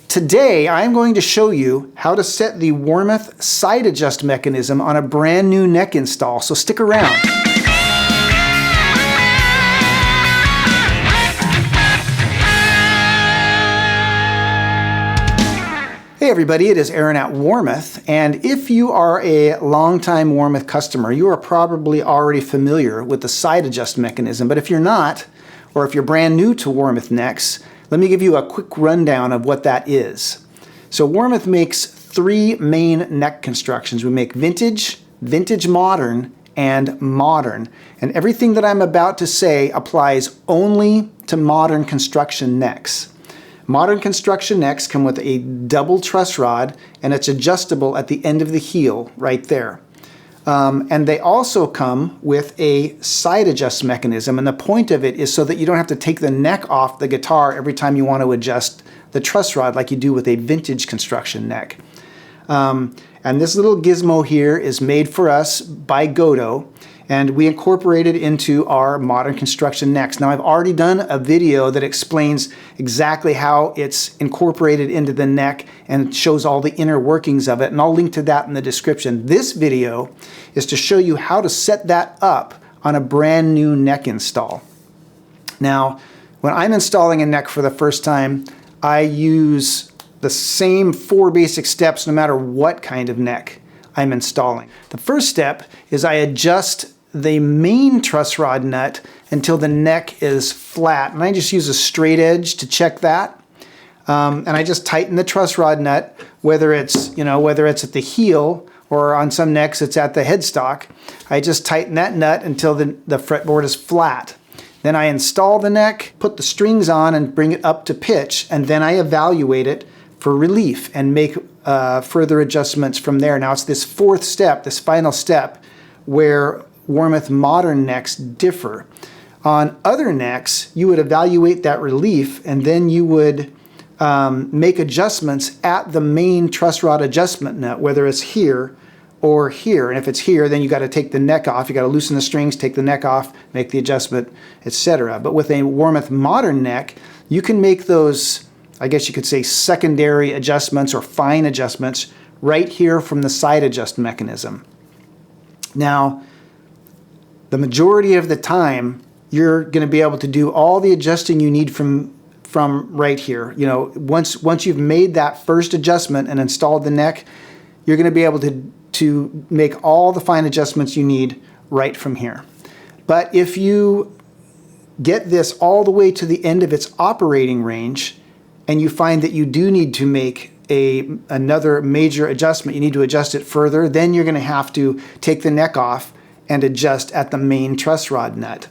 Today I'm going to show you how to set the Warmoth side adjust mechanism on a brand new neck install, so stick around. Hey everybody, it is Aaron at Warmoth, and if you are a longtime Warmoth customer, you are probably already familiar with the side adjust mechanism, but if you're not, or if you're brand new to Warmoth necks, let me give you a quick rundown of what that is. So Warmoth makes three main neck constructions. We make vintage, vintage modern, and modern. And everything that I'm about to say applies only to modern construction necks. Modern construction necks come with a double truss rod, and it's adjustable at the end of the heel right there. And they also come with a side adjust mechanism, and the point of it is so that you don't have to take the neck off the guitar every time you want to adjust the truss rod like you do with a vintage construction neck. And this little gizmo here is made for us by Godo, and we incorporate it into our modern construction necks. Now I've already done a video that explains exactly how it's incorporated into the neck and shows all the inner workings of it, and I'll link to that in the description. This video is to show you how to set that up on a brand new neck install. Now, when I'm installing a neck for the first time, I use the same four basic steps no matter what kind of neck I'm installing. The first step is I adjust the main truss rod nut until the neck is flat, and I just use a straight edge to check that. And I just tighten the truss rod nut, whether it's at the heel or on some necks it's at the headstock. I just tighten that nut until the fretboard is flat. Then I install the neck, put the strings on and bring it up to pitch, and then I evaluate it for relief and make further adjustments from there. Now it's this fourth step, this final step, where Warmoth modern necks differ. On other necks, you would evaluate that relief, and then you would make adjustments at the main truss rod adjustment nut, whether it's here or here. And if it's here, then you got to take the neck off. You got to loosen the strings, take the neck off, make the adjustment, etc. But with a Warmoth modern neck, you can make those, I guess you could say, secondary adjustments or fine adjustments right here from the side adjust mechanism. Now, the majority of the time, you're going to be able to do all the adjusting you need from right here. You know, once you've made that first adjustment and installed the neck, you're going to be able to make all the fine adjustments you need right from here. But if you get this all the way to the end of its operating range, and you find that you do need to make another major adjustment, you need to adjust it further, then you're going to have to take the neck off and adjust at the main truss rod nut.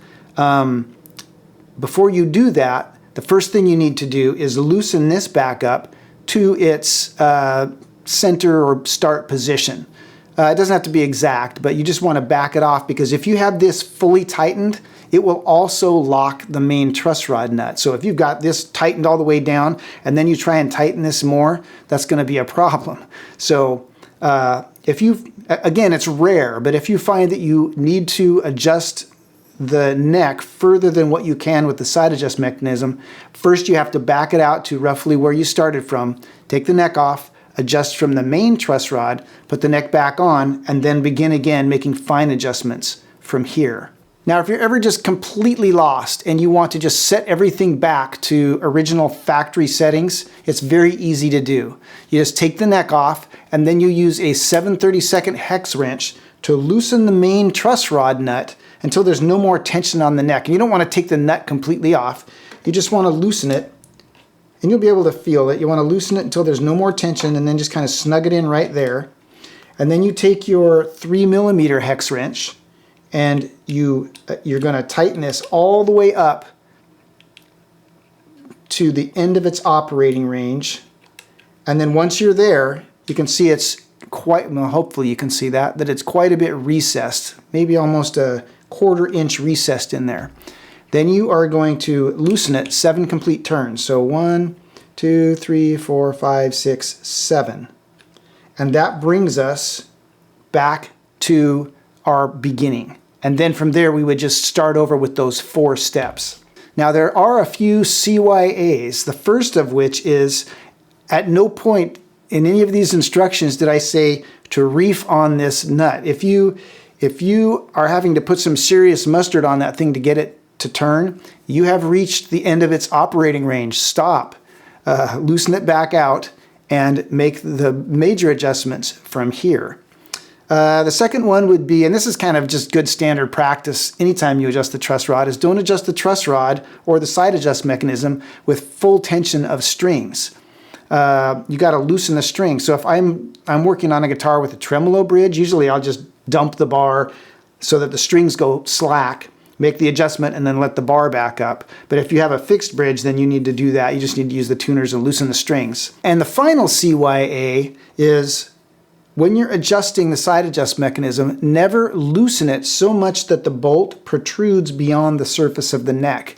Before you do that, the first thing you need to do is loosen this back up to its center or start position. It doesn't have to be exact, but you just want to back it off, because if you have this fully tightened, it will also lock the main truss rod nut. So if you've got this tightened all the way down and then you try and tighten this more, that's going to be a problem. So again, it's rare, but if you find that you need to adjust the neck further than what you can with the side adjust mechanism, first you have to back it out to roughly where you started from, take the neck off, adjust from the main truss rod, put the neck back on, and then begin again making fine adjustments from here. Now, if you're ever just completely lost and you want to just set everything back to original factory settings, it's very easy to do. You just take the neck off, and then you use a 7/32 hex wrench to loosen the main truss rod nut until there's no more tension on the neck. And you don't want to take the nut completely off. You just want to loosen it, and you'll be able to feel it. You want to loosen it until there's no more tension, and then just kind of snug it in right there. And then you take your 3mm hex wrench, and you're going to tighten this all the way up to the end of its operating range. And then once you're there, you can see it's quite, well, hopefully you can see that it's quite a bit recessed, maybe almost a 1/4 inch recessed in there. Then you are going to loosen it 7 complete turns. So 1, 2, 3, 4, 5, 6, 7. And that brings us back to our beginning. And then from there, we would just start over with those 4 steps. Now, there are a few CYAs, the first of which is at no point in any of these instructions did I say to reef on this nut. If you are having to put some serious mustard on that thing to get it to turn, you have reached the end of its operating range. Stop, loosen it back out, and make the major adjustments from here. The second one would be, and this is kind of just good standard practice anytime you adjust the truss rod, is don't adjust the truss rod or the side adjust mechanism with full tension of strings. You got to loosen the string. So if I'm working on a guitar with a tremolo bridge, usually I'll just dump the bar so that the strings go slack, make the adjustment, and then let the bar back up. But if you have a fixed bridge, then you need to do that. You just need to use the tuners and loosen the strings. And the final CYA is, when you're adjusting the side adjust mechanism, never loosen it so much that the bolt protrudes beyond the surface of the neck.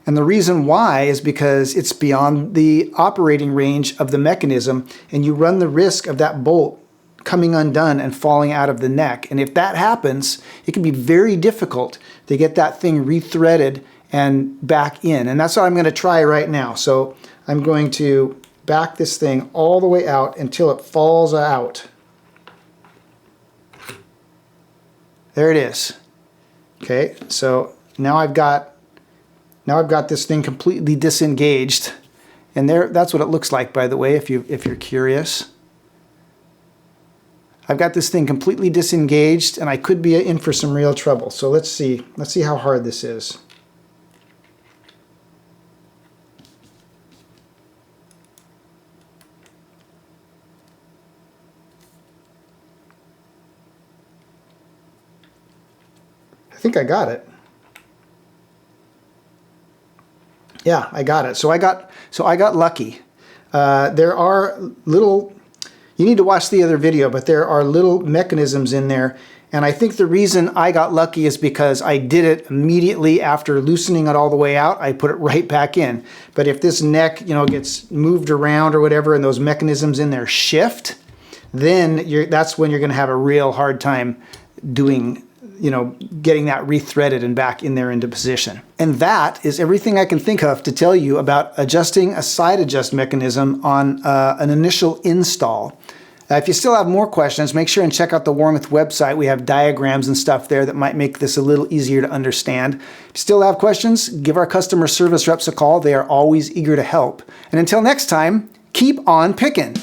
And the reason why is because it's beyond the operating range of the mechanism, and you run the risk of that bolt coming undone and falling out of the neck. And if that happens, it can be very difficult to get that thing rethreaded and back in. And that's what I'm going to try right now. So I'm going to back this thing all the way out until it falls out. There it is. Okay, so now I've got this thing completely disengaged, and that's what it looks like, by the way, if you're curious. I've got this thing completely disengaged, and I could be in for some real trouble. So let's see how hard this is. I think I got it. Yeah, I got it. So I got lucky. There are little, you need to watch the other video, but there are little mechanisms in there. And I think the reason I got lucky is because I did it immediately after loosening it all the way out. I put it right back in. But if this neck, gets moved around or whatever, and those mechanisms in there shift, then that's when you're going to have a real hard time doing, getting that rethreaded and back in there into position. And that is everything I can think of to tell you about adjusting a side adjust mechanism on an initial install. If you still have more questions, make sure and check out the Warmoth website. We have diagrams and stuff there that might make this a little easier to understand. If you still have questions, give our customer service reps a call. They are always eager to help. And until next time, keep on picking.